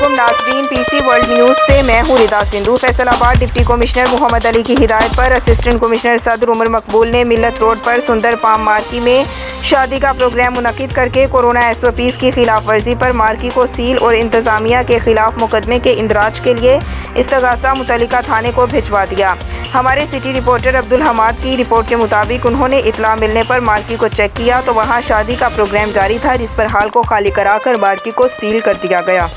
वालेकुम नाज़रीन, PC world news से मैं हूँ रिदा सिंधु। फैसलाबाद डिप्टी कमिश्नर मोहम्मद अली की हिदायत पर असिस्टेंट कमिश्नर सदर उमर मकबूल ने मिल्लत रोड पर सन्दर मार्की में शादी का प्रोग्राम मुनक़िद करके कोरोना SOPs की खिलाफ वर्जी पर मार्की को सील और इंतज़ामिया के खिलाफ मुकदमे के इंदराज के लिए इस्तगासा मुतल्लिका थाने को भिजवा दिया। हमारे सिटी रिपोर्टर अब्दुल हमाद की रिपोर्ट के मुताबिक उन्होंने इतला मिलने पर मार्की को चेक किया तो वहाँ शादी का प्रोग्राम जारी था, जिस पर हाल को खाली कराकर मार्की को सील कर दिया गया।